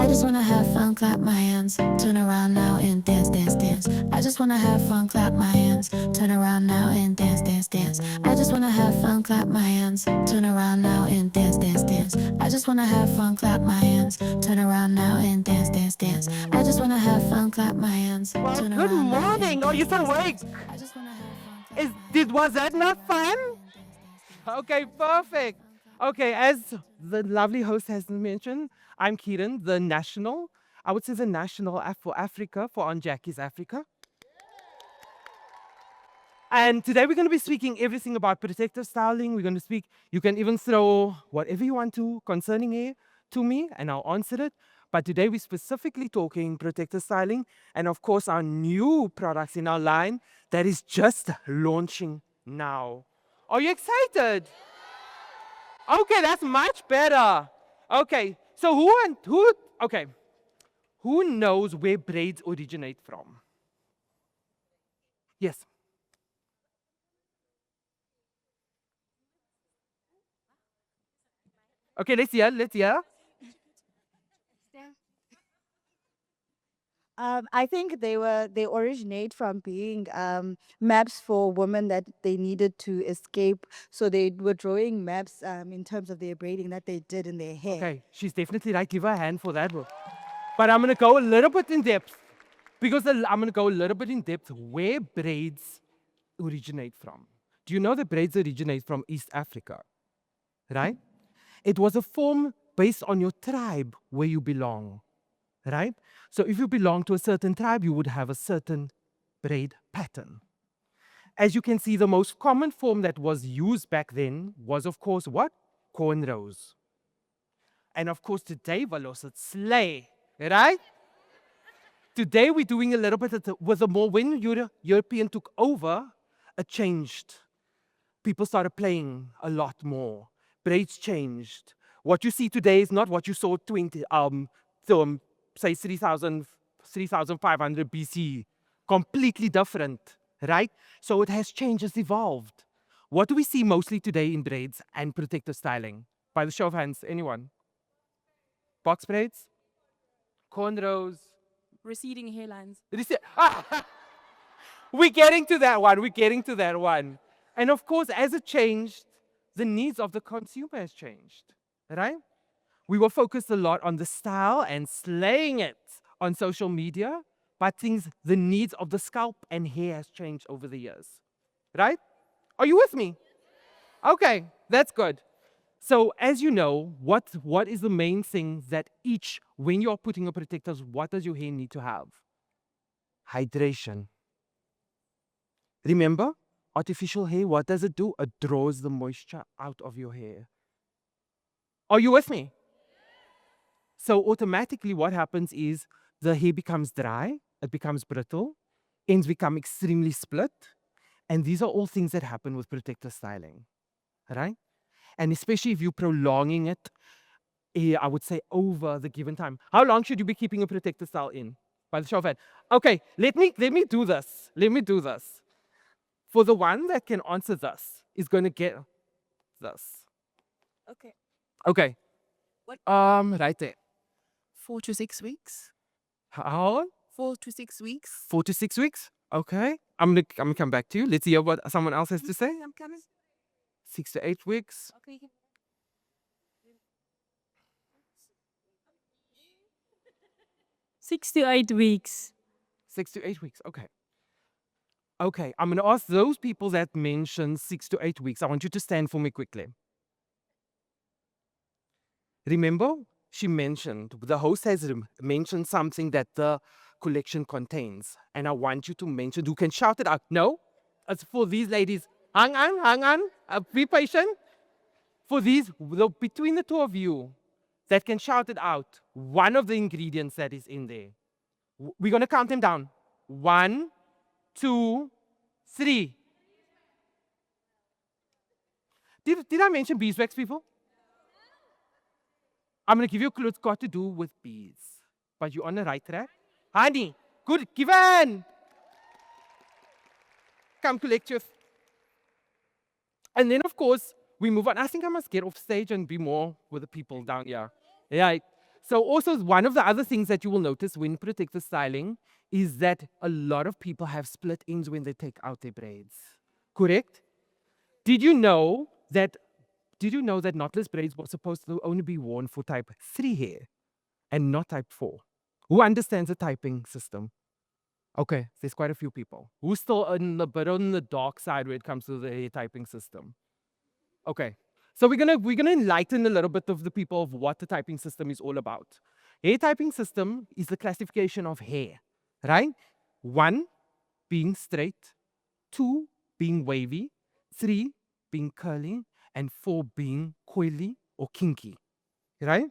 I just wanna have fun, clap my hands, turn around now and dance, dance, dance. I just wanna have fun, clap my hands, turn around now and dance, dance, dance. I just wanna have fun, clap my hands, turn around now and dance, dance, dance. I just wanna have fun, clap my hands, turn around now and dance, dance, dance. I just wanna have fun, clap my hands, Well, turn good around now and morning. Are you dance, still dance, awake? dance. I just wanna have fun, clap my hands, Was that not turn around fun? now and dance, dance, dance. Okay, perfect. Okay, as the lovely host has mentioned, I'm Kieran, I would say the national for Africa, for Aunt Jackie's Africa. And today we're going to be speaking everything about protective styling. We're going to speak, you can even throw whatever you want to concerning hair to me and I'll answer it. But today we're specifically talking protective styling and of course our new products in our line that is just launching now. Are you excited? Okay, that's much better. Okay, so who knows where braids originate from? Yes. Okay, let's hear. I think they originate from being maps for women that they needed to escape. So they were drawing maps in terms of their braiding that they did in their hair. Okay, she's definitely right. Give her a hand for that. Bro. But I'm gonna go a little bit in depth because I'm gonna go a little bit in depth where braids originate from. Do you know that braids originate from East Africa? Right? It was a form based on your tribe where you belong. Right? So if you belong to a certain tribe, you would have a certain braid pattern. As you can see, the most common form that was used back then was, of course, what? Cornrows. And of course, today, Valos, it's slay, right? Today, we're doing a little bit with the more, when European took over, it changed. People started playing a lot more. Braids changed. What you see today is not what you saw say 3,500 BC. Completely different, right? So it has changed, it's evolved. What do we see mostly today in braids and protective styling? By the show of hands, anyone? Box braids? Cornrows? Receding hairlines. We're getting to that one. We're getting to that one. And of course, as it changed, the needs of the consumer has changed, right? We were focused a lot on the style and slaying it on social media, but the needs of the scalp and hair has changed over the years, right? Are you with me? Okay, that's good. So as you know, what is the main thing that when you're putting your protectors, what does your hair need to have? Hydration. Remember, artificial hair, what does it do? It draws the moisture out of your hair. Are you with me? So automatically what happens is the hair becomes dry, it becomes brittle, ends become extremely split, and these are all things that happen with protector styling, right? And especially if you're prolonging it, I would say over the given time. How long should you be keeping a protector style in? By the show of hands. Okay, let me do this. Let me do this. For the one that can answer this, is going to get this. Okay. Okay. What? Right there. 4 to 6 weeks. How long? 4 to 6 weeks. 4 to 6 weeks. Okay. I'm gonna come back to you. Let's hear what someone else has to say. I'm coming. 6 to 8 weeks. Okay. 6 to 8 weeks. 6 to 8 weeks. Okay. Okay. I'm gonna ask those people that mentioned 6 to 8 weeks. I want you to stand for me quickly. Remember, the host has mentioned something that the collection contains. And I want you to mention, you can shout it out. No, it's for these ladies. Hang on. Be patient. For these, between the two of you that can shout it out, one of the ingredients that is in there. We're going to count them down. 1, 2, 3. Did I mention beeswax, people? I'm going to give you a clue. It's got to do with bees. But you're on the right track. Honey, good. Kieran! Come collect your... And then, of course, we move on. I think I must get off stage and be more with the people down here. Yeah. So also one of the other things that you will notice when protective styling is that a lot of people have split ends when they take out their braids. Correct? Did you know that knotless braids were supposed to only be worn for type 3 hair and not type 4? Who understands the typing system? Okay, there's quite a few people. Who's still on the dark side when it comes to the hair typing system? Okay. So we're gonna enlighten a little bit of the people of what the typing system is all about. Hair typing system is the classification of hair, right? 1 being straight, 2 being wavy, 3 being curly, and 4 being coily or kinky, right?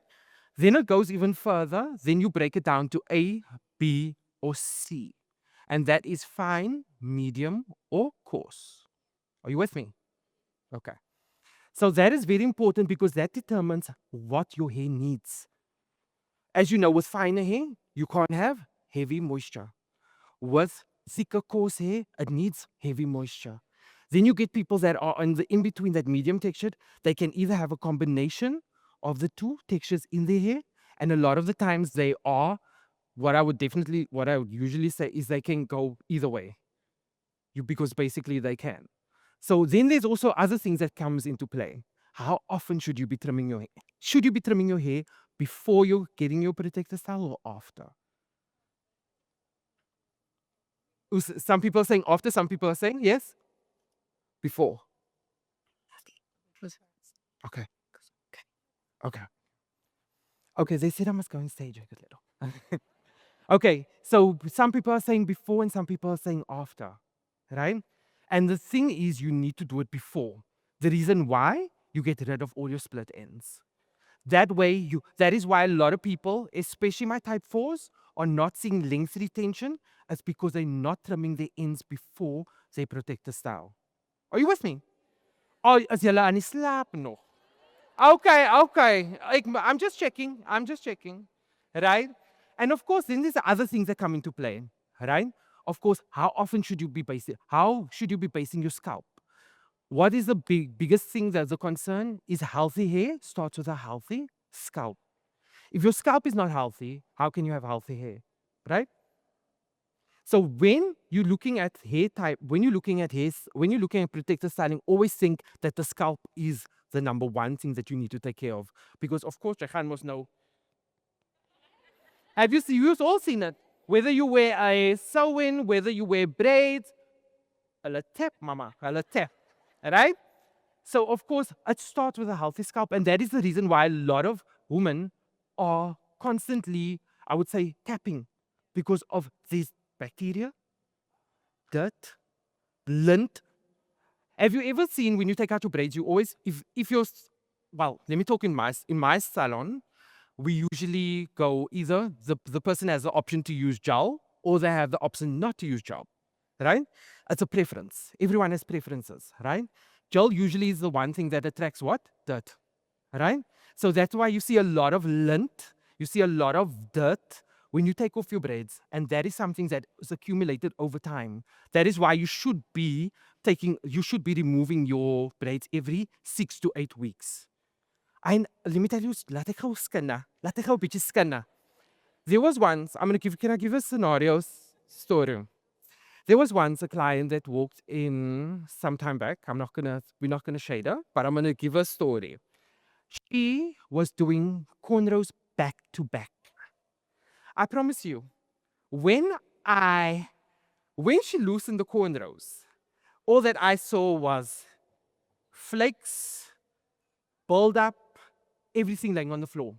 Then it goes even further. Then you break it down to A, B, or C. And that is fine, medium, or coarse. Are you with me? Okay. So that is very important because that determines what your hair needs. As you know, with finer hair, you can't have heavy moisture. With thicker, coarse hair, it needs heavy moisture. Then you get people that are in between, that medium textured. They can either have a combination of the two textures in their hair, and a lot of the times they are what I would usually say is they can go either way. Because basically they can. So then there's also other things that comes into play. How often should you be trimming your hair? Should you be trimming your hair before you're getting your protector style or after? Some people are saying after, some people are saying yes, before. Okay. Okay. Okay, they said I must go on stage a little. Okay, so some people are saying before and some people are saying after, right? And the thing is, you need to do it before. The reason why, you get rid of all your split ends. That is why a lot of people, especially my type 4s, are not seeing length retention. It's because they're not trimming the ends before they protect the style. Are you with me? Oh, is julle aan die slaap nog? Okay. I'm just checking. Right? And of course, then there's other things that come into play. Right? Of course, how often should you be basing? How should you be basing your scalp? What is the biggest thing that's a concern is healthy hair starts with a healthy scalp. If your scalp is not healthy, how can you have healthy hair? Right? So when you're looking at hair type, when you're looking at protective styling, always think that the scalp is the number one thing that you need to take care of. Because of course, Jachan must know. You've all seen it. Whether you wear a sew-in, whether you wear braids, hulle tap, mama, hulle tap. Right? So of course, it starts with a healthy scalp. And that is the reason why a lot of women are constantly, I would say, tapping because of these bacteria, dirt, lint. Have you ever seen when you take out your braids, you always, if you're, well, let me talk in my salon, we usually go either the person has the option to use gel or they have the option not to use gel, right? It's a preference. Everyone has preferences, right? Gel usually is the one thing that attracts what? Dirt, right? So that's why you see a lot of lint, you see a lot of dirt when you take off your braids, and that is something that is accumulated over time. That is why you should be removing your braids every 6 to 8 weeks. And let me tell you, laat ek gou skinna. Laat ek gou 'n bietjie skinna. There was once, can I give a scenario story? There was once a client that walked in some time back. We're not gonna shade her, but I'm gonna give a story. She was doing cornrows back to back. I promise you, when she loosened the cornrows, all that I saw was flakes, build-up, everything laying on the floor.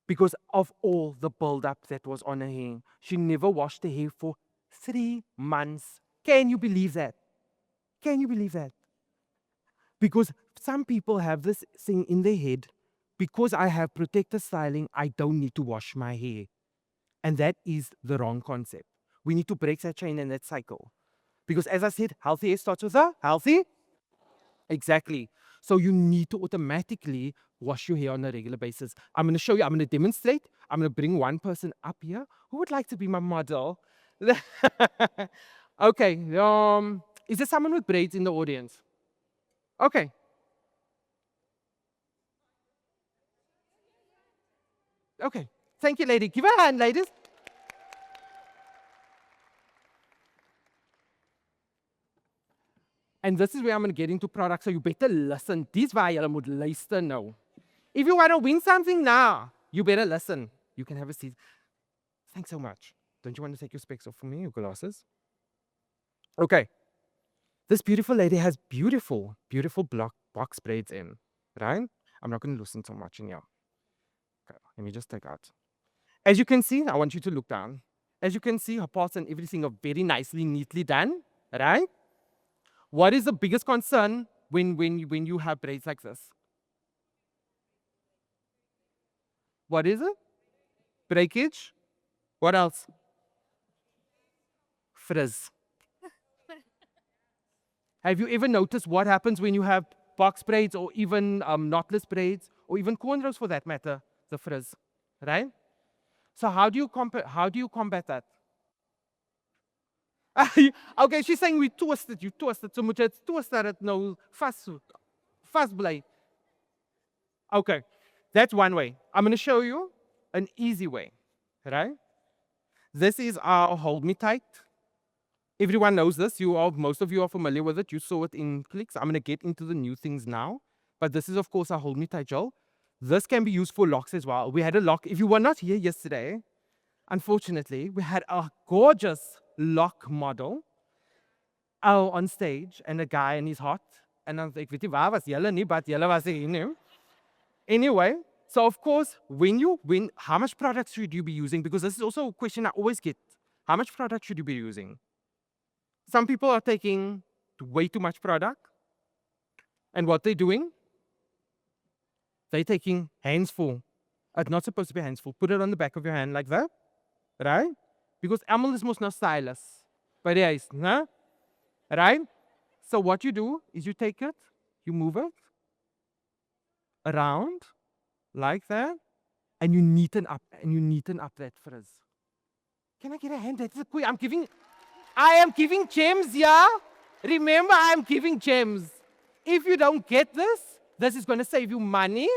Because of all the build-up that was on her hair. She never washed her hair for 3 months. Can you believe that? Can you believe that? Because some people have this thing in their head, because I have protective styling, I don't need to wash my hair. And that is the wrong concept. We need to break that chain and that cycle. Because as I said, healthy hair starts with a healthy. Exactly. So you need to automatically wash your hair on a regular basis. I'm going to show you, I'm going to demonstrate. I'm going to bring one person up here. Who would like to be my model? Okay. Is there someone with braids in the audience? Okay. Okay. Thank you, lady. Give her a hand, ladies. And this is where I'm going to get into products, so you better listen. Dis waar jy moet luister nou. If you want to win something now, you better listen. You can have a seat. Thanks so much. Don't you want to take your specs off for me, your glasses? Okay. This beautiful lady has beautiful, beautiful box braids in, right? I'm not going to loosen so much in here. Okay, let me just take out. As you can see, I want you to look down. As you can see, her parts and everything are very nicely, neatly done, right? What is the biggest concern when you have braids like this? What is it? Breakage? What else? Frizz. Have you ever noticed what happens when you have box braids or even knotless braids or even cornrows for that matter? The frizz, right? So how do you combat that? Okay, she's saying we twist it. You twist it. So moet jy twist dat dit nou vas bly. Okay, that's one way. I'm going to show you an easy way, right? This is our hold me tight. Everyone knows this. Most of you are familiar with it. You saw it in clicks. I'm going to get into the new things now. But this is, of course, our hold me tight gel. This can be used for locks as well. We had a lock. If you were not here yesterday, unfortunately, we had a gorgeous lock model on stage and a guy and he's hot. And I'm like, weet jy waar was julle nie, but julle was hier nie. Anyway, so of course, how much product should you be using? Because this is also a question I always get. How much product should you be using? Some people are taking way too much product. And what they're doing, they're taking hands full. It's not supposed to be hands full. Put it on the back of your hand like that, right? Because almal is mos nou stylists by die huis, né? Right? So what you do is you take it, you move it around like that, and you neaten up that frizz. Can I get a hand? That's the point. I am giving gems, yeah? Remember, I am giving gems. If you don't get this, this is going to save you money.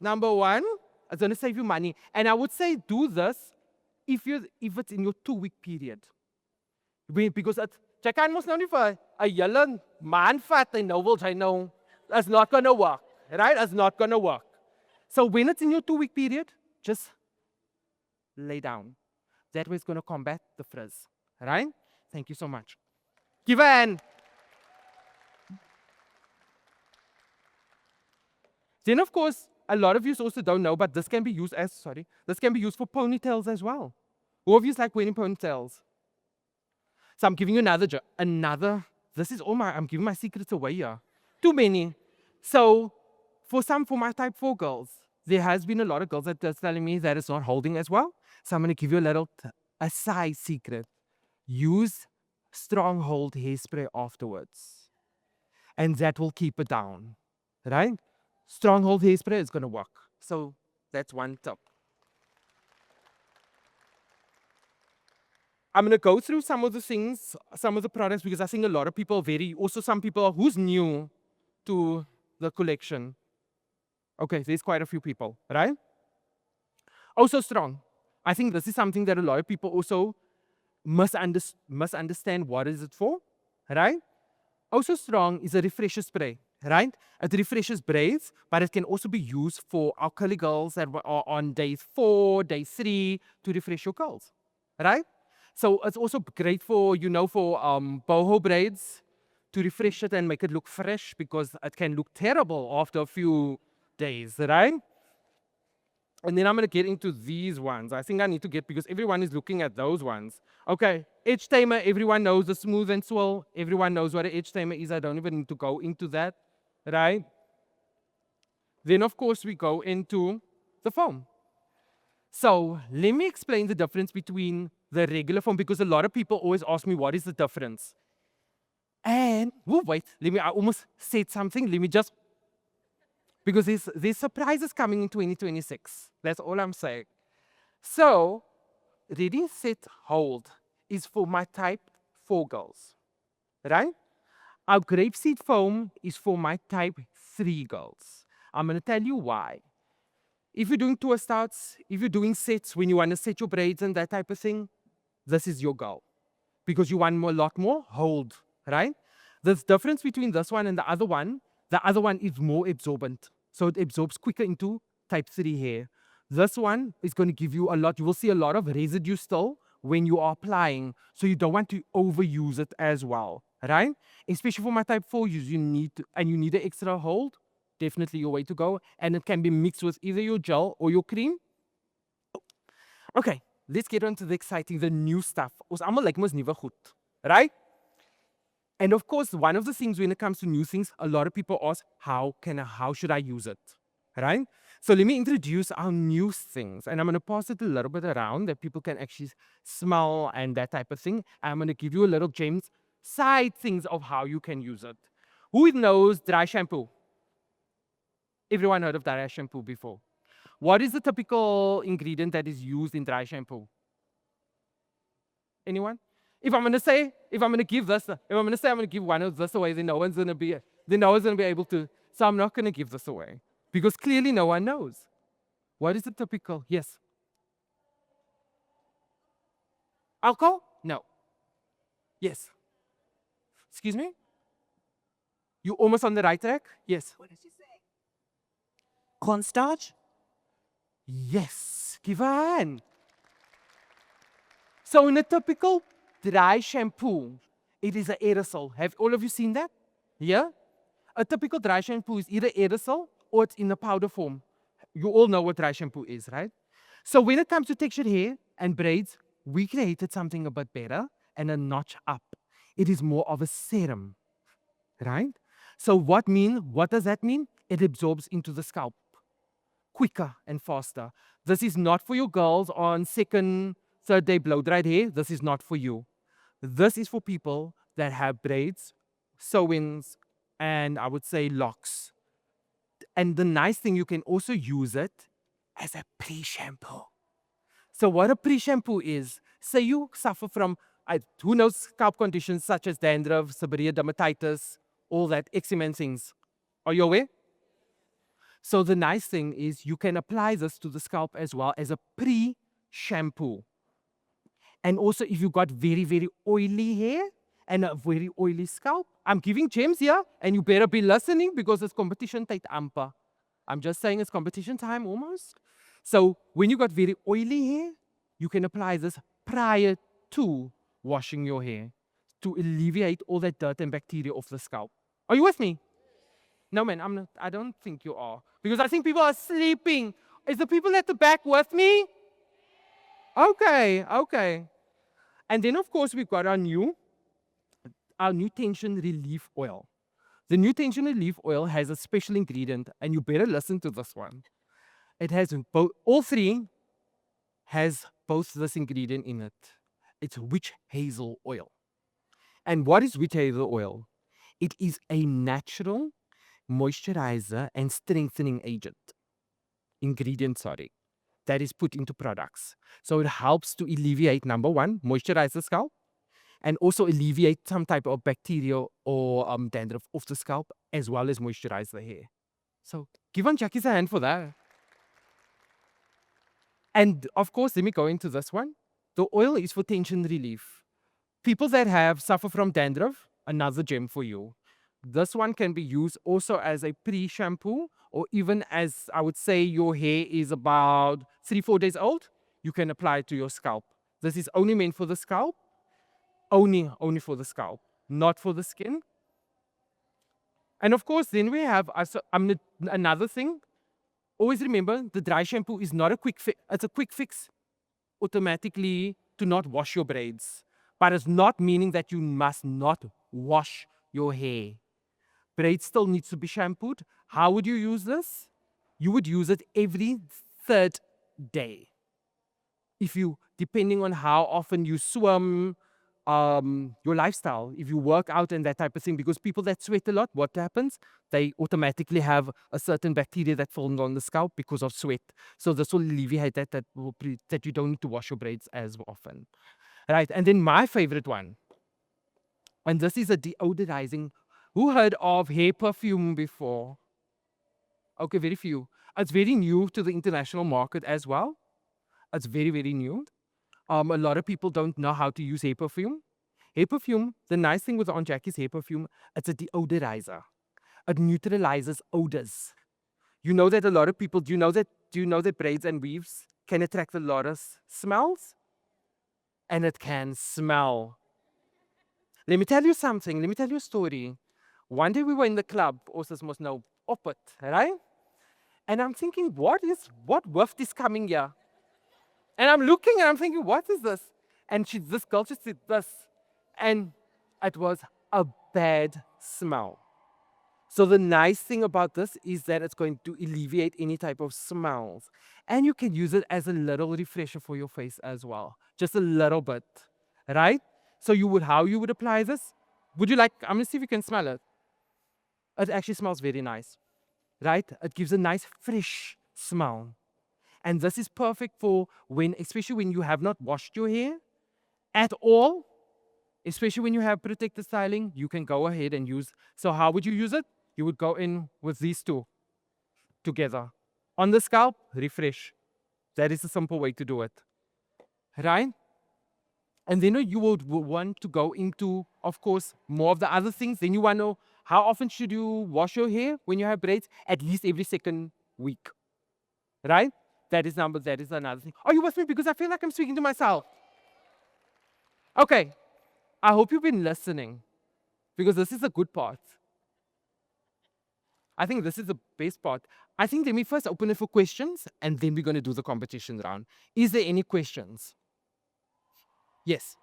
Number one, it's going to save you money. And I would say do this if it's in your 2-week period. Because jy kan mos nou nie vir 'n hele maand vat en nou wil jy nou. That's not going to work, right? That's not going to work. So when it's in your 2-week period, just lay down. That way it's going to combat the frizz, right? Thank you so much. Give a hand. Then, of course, a lot of you also don't know, but this can be used for ponytails as well. Who of you like wearing ponytails? So I'm giving you I'm giving my secrets away here. Too many. So for my type 4 girls, there has been a lot of girls that are telling me that it's not holding as well. So I'm going to give you a side secret. Use stronghold hairspray afterwards. And that will keep it down. Right? Stronghold hairspray is going to work. So that's one tip. I'm going to go through some of the things, some of the products, because I think a lot of people also some people who's new to the collection. Okay, there's quite a few people, right? Also strong. I think this is something that a lot of people also must understand what is it for, right? Also strong is a refresher spray, right? It refreshes braids, but it can also be used for our curly girls that are on day 4, day 3 to refresh your curls, right? So it's also great for boho braids to refresh it and make it look fresh because it can look terrible after a few days, right? And then I'm going to get into these ones. I think I need to because everyone is looking at those ones. Okay, edge tamer, everyone knows the smooth and swirl. Everyone knows what an edge tamer is. I don't even need to go into that, right? Then, of course, we go into the foam. So let me explain the difference between the regular foam because a lot of people always ask me what is the difference. And, I almost said something. Let me just, because there's surprises coming in 2026. That's all I'm saying. So, ready, set, hold is for my type 4 girls, right? Our grapeseed foam is for my type 3 girls. I'm going to tell you why. If you're doing twist outs, if you're doing sets when you want to set your braids and that type of thing, this is your goal. Because you want a lot more hold, right? There's difference between this one and the other one. The other one is more absorbent. So it absorbs quicker into type 3 hair. This one is going to give you a lot. You will see a lot of residue still when you are applying. So you don't want to overuse it as well, right? Especially for my type 4 use, you need to, and you need an extra hold. Definitely your way to go. And it can be mixed with either your gel or your cream. Okay, let's get on to the exciting, the new stuff. Ons almal lyk mos nuwe goed, right? And of course, one of the things when it comes to new things, a lot of people ask, how should I use it, right? So let me introduce our new things, and I'm going to pass it a little bit around that people can actually smell and that type of thing. I'm going to give you a little gems, side things of how you can use it. Who knows dry shampoo? Everyone heard of dry shampoo before? What is the typical ingredient that is used in dry shampoo? Anyone? If I'm gonna give one of this away, then no one's gonna be able to. So I'm not gonna give this away because clearly no one knows. What is the typical? Yes. Alcohol? No. Yes. Excuse me? You almost on the right track? Yes. What did she say? Cornstarch? Yes. Give a hand. So in a typical dry shampoo, it is an aerosol. Have all of you seen that? Yeah? A typical dry shampoo is either aerosol or it's in a powder form. You all know what dry shampoo is, right? So when it comes to textured hair and braids, we created something a bit better and a notch up. It is more of a serum, right? So what does that mean? It absorbs into the scalp quicker and faster. This is not for your girls on second, third day blow-dried hair. This is not for you. This is for people that have braids, sew-ins, and I would say locks. And the nice thing, you can also use it as a pre-shampoo. So what a pre-shampoo is, say you suffer from, who knows, scalp conditions such as dandruff, seborrheic dermatitis, all that eczema and things. Are you aware? So the nice thing is you can apply this to the scalp as well as a pre-shampoo. And also if you've got very, very oily hair and a very oily scalp, I'm giving gems here and you better be listening because it's competition time amper. I'm just saying it's competition time almost. So when you got very oily hair, you can apply this prior to washing your hair to alleviate all that dirt and bacteria off the scalp. Are you with me? No, man, I'm not. I don't think you are. Because I think people are sleeping. Is the people at the back with me? Okay. And then, of course, we've got our new tension relief oil. The new tension relief oil has a special ingredient, and you better listen to this one. It has both, all three has both this ingredient in it. It's witch hazel oil. And what is witch hazel oil? It is a natural moisturizer and strengthening ingredient, that is put into products. So it helps to alleviate, number one, moisturize the scalp, and also alleviate some type of bacteria or dandruff off the scalp, as well as moisturize the hair. So give on Jackie's a hand for that. And of course, let me go into this one. The oil is for tension relief. People that suffer from dandruff, another gem for you. This one can be used also as a pre-shampoo, or even as, I would say, your hair is about 3-4 days old, you can apply it to your scalp. This is only meant for the scalp, only for the scalp, not for the skin. And of course, then we have another thing. Always remember, the dry shampoo is not a quick fix. It's a quick fix automatically to not wash your braids. But it's not meaning that you must not wash your hair. Braid still needs to be shampooed. How would you use this? You would use it every third day. Depending on how often you swim, your lifestyle, if you work out and that type of thing, because people that sweat a lot, what happens? They automatically have a certain bacteria that forms on the scalp because of sweat. So this will alleviate that you don't need to wash your braids as often. Right, and then my favorite one, and this is a deodorizing. Who heard of hair perfume before? Okay, very few. It's very new to the international market as well. It's very, very new. A lot of people don't know how to use hair perfume. Hair perfume, the nice thing with Aunt Jackie's hair perfume, it's a deodorizer. It neutralizes odors. You know that a lot of people, do you know that braids and weaves can attract a lot of smells? And it can smell. Let me tell you something. Let me tell you a story. One day we were in the club, Osas must know, op it, right? And I'm thinking, what waft is coming here? And I'm looking and I'm thinking, what is this? And this girl just did this. And it was a bad smell. So the nice thing about this is that it's going to alleviate any type of smells. And you can use it as a little refresher for your face as well. Just a little bit, right? So how you would apply this? Would you like, I'm gonna see if you can smell it. It actually smells very nice, right? It gives a nice fresh smell. And this is perfect for especially when you have not washed your hair at all, especially when you have protective styling, you can go ahead and use. So how would you use it? You would go in with these two together. On the scalp, refresh. That is a simple way to do it, right? And then you would want to go into, of course, more of the other things. Then you want to know, how often should you wash your hair when you have braids? At least every second week, right? That is another thing. Are you with me? Because I feel like I'm speaking to myself. Okay, I hope you've been listening, because this is a good part. I think this is the best part. I think let me first open it for questions, and then we're going to do the competition round. Is there any questions? Yes.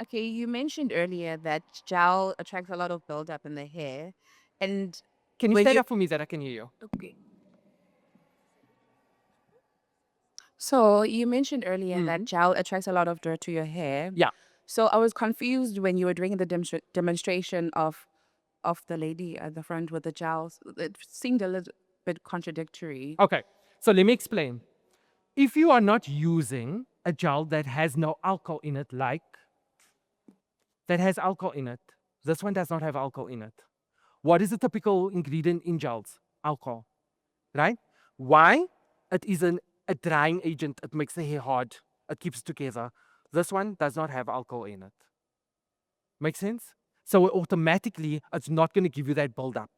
Okay, you mentioned earlier that gel attracts a lot of buildup in the hair. And Can you when stand up for me that I can hear you? okay. So you mentioned earlier that gel attracts a lot of dirt to your hair. Yeah. So I was confused when you were doing the demonstration of the lady at the front with the gels. It seemed a little bit contradictory. Okay, so let me explain. If you are not using a gel that has no alcohol in it, that has alcohol in it, this one does not have alcohol in it. What is the typical ingredient in gels? Alcohol, right? Why? It is a drying agent. It makes the hair hard. It keeps it together. This one does not have alcohol in it. Make sense? So automatically, it's not going to give you that buildup.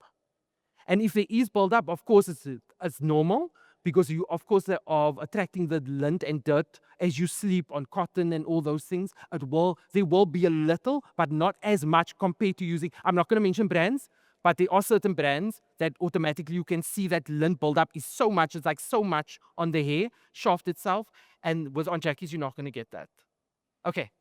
And if there is buildup, of course, it's normal, because you, of course, are attracting the lint and dirt as you sleep on cotton and all those things. There will be a little, but not as much compared to using. I'm not going to mention brands, but there are certain brands that automatically you can see that lint buildup is so much. It's like so much on the hair shaft itself. And with Aunt Jackie's, you're not going to get that. Okay.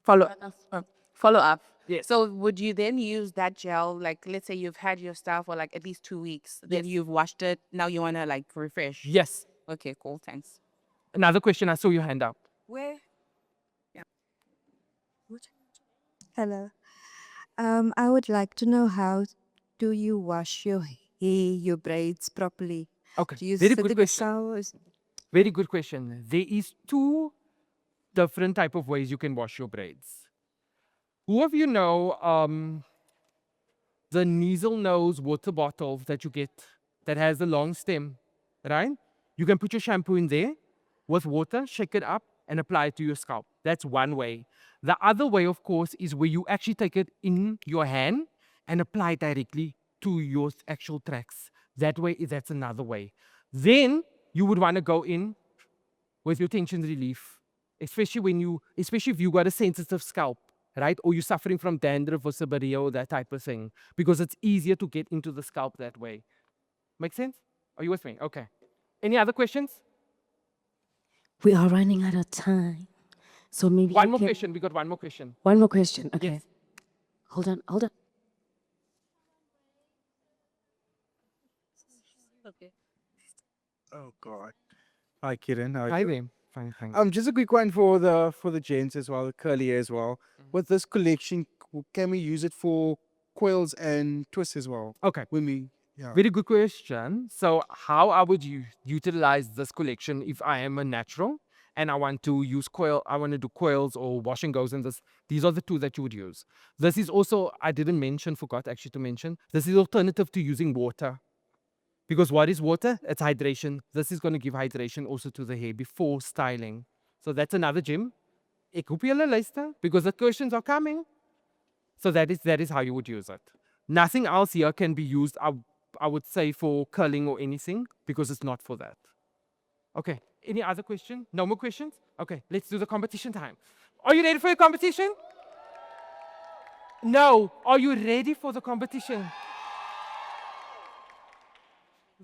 Follow up. Yes. So would you then use that gel, like let's say you've had your stuff for like at least 2 weeks, then Yes. you've washed it, now you want to like refresh? Yes. Okay, cool, thanks. Another question. I saw your hand up. Where? Hello. I would like to know, how do you wash your hair, your braids properly? Okay. Do you Very sit good in the question. shower? Very good question. There is two different type of ways you can wash your braids. Who of you know the needle nose water bottle that you get that has a long stem, right? You can put your shampoo in there with water, shake it up, and apply it to your scalp. That's one way. The other way, of course, is where you actually take it in your hand and apply it directly to your actual tracks. That's another way. Then you would want to go in with your tension relief, especially if you got a sensitive scalp, right? Or you're suffering from dandruff or seborrhea or that type of thing, because it's easier to get into the scalp that way. Make sense? Are you with me? Okay. Any other questions? We are running out of time. So maybe One you more can- question. We got one more question. One more question. Okay. Yes. Hold on. Oh God. Hi Kieran. How are Hi you? there. Fine, thanks. Just a quick one for the gents as well, the curly hair as well. With this collection, can we use it for coils and twists as well? Okay. Yeah. Very good question. So how I would utilize this collection if I am a natural and I want to use I want to do coils or wash and goes, and these are the two that you would use. This is also, I didn't mention, forgot actually to mention, this is alternative to using water. Because what is water? It's hydration. This is going to give hydration also to the hair before styling. So that's another gym. Ek hoop julle luister, because the questions are coming. So that is how you would use it. Nothing else here can be used, I would say, for curling or anything, because it's not for that. Okay, any other question? No more questions? Okay, let's do the competition time. Are you ready for your competition? No, are you ready for the competition?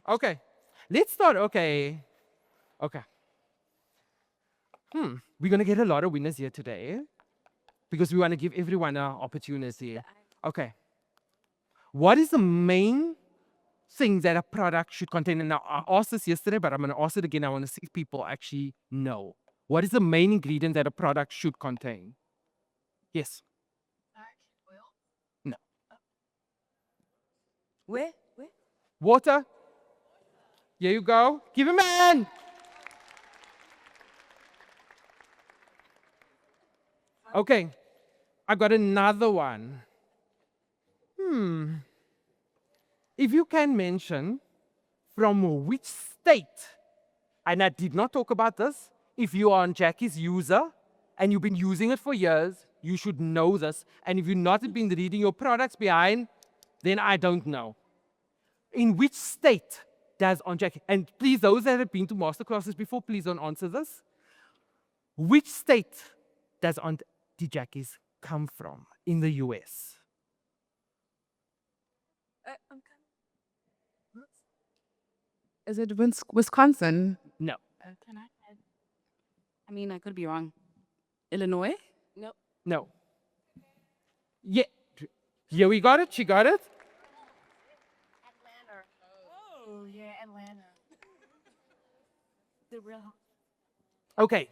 Okay, let's start. Okay. We're going to get a lot of winners here today because we want to give everyone an opportunity. Okay. What is the main thing that a product should contain? And now, I asked this yesterday, but I'm going to ask it again. I want to see if people actually know. What is the main ingredient that a product should contain? Yes. No. Where? Water. Here you go. Give him a hand. Okay. I got another one. If you can mention from which state, and I did not talk about this, if you are on Jackie's user and you've been using it for years, you should know this. And if you've not been reading your products behind, then I don't know. In which state does on Jackie, and please, those that have been to masterclasses before, please don't answer this. Which state does Auntie Jackie's come from in the US? Is it Wisconsin? No. Can I? I mean, I could be wrong. Illinois? No. Yeah. Yeah, we got it. She got it. Oh, yeah, Atlanta. The real. Okay.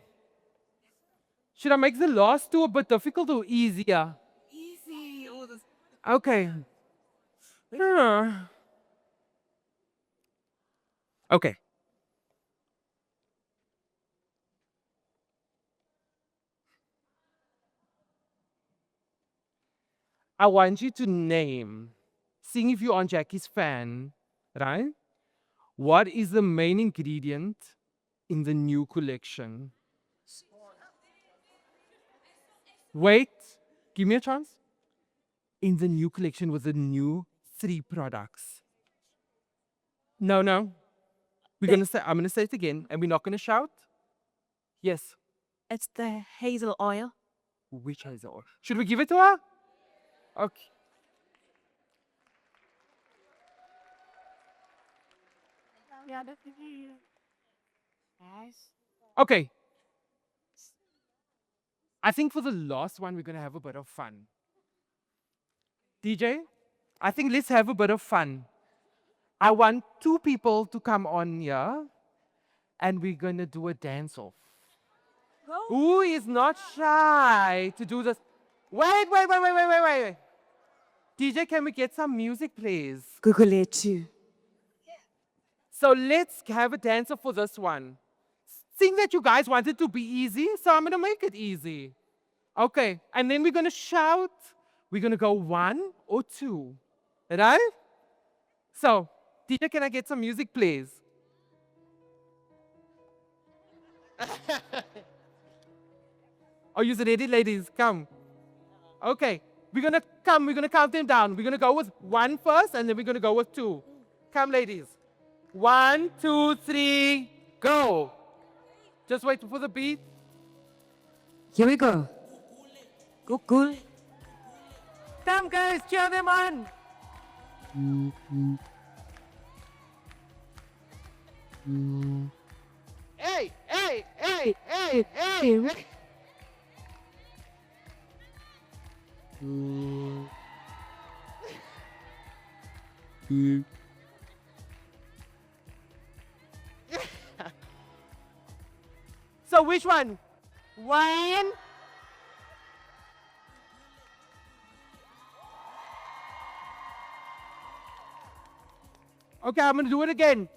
Should I make the last two a bit difficult or easier? Easy. Oh, this. Okay. Okay. I want you to name, seeing if you're on Jackie's fan, right? What is the main ingredient in the new collection? Wait, give me a chance. In the new collection with the new 3 products. No. I'm gonna say it again, and we're not gonna shout. Yes. It's the hazel oil. Which hazel oil? Should we give it to her? Okay. Yeah, definitely. Nice. Okay. I think for the last one, we're gonna have a bit of fun. DJ, I think let's have a bit of fun. I want 2 people to come on here, and we're gonna do a dance-off. Who is not shy to do this? Wait. DJ, can we get some music, please? Guguletu. So let's have a dance-off for this one. Seeing that you guys want it to be easy, so I'm gonna make it easy. Okay, and then we're gonna shout. We're gonna go 1 or 2, right? So, DJ, can I get some music, please? Are you ready, ladies? Come. Okay, we're gonna count them down. We're gonna go with 1 first, and then we're gonna go with 2. Come, ladies. 1, 2, 3, go. Just wait for the beat. Here we go. Gugul. Come, guys, cheer them on. Hey. So which one? 1. Okay, I'm gonna do it again.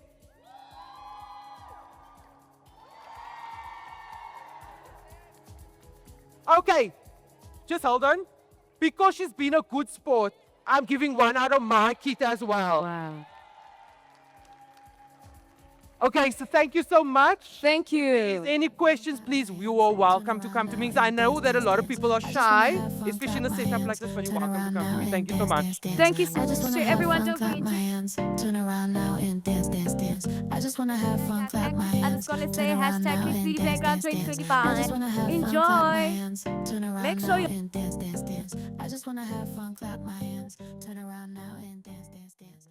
Okay, just hold on. Because she's been a good sport, I'm giving 1 out of my kit as well. Wow. Okay, so thank you so much. Thank you. Any questions, please, you are welcome to come to me. I know that a lot of people are shy, especially in a setup like this, but you're welcome to come to me. Thank you so much. Thank you so I just much wanna to have everyone. fun, Don't clap forget my to hands, turn around now and dance, dance, dance. I just wanna have fun, clap my hands, gonna turn say around now hashtag and Please dance, Playground dance, dance. 2025. I just wanna have fun, clap my Enjoy. hands, turn around Make now sure you and dance, dance, dance. I just wanna have fun, clap my hands, turn around now and dance, dance, dance.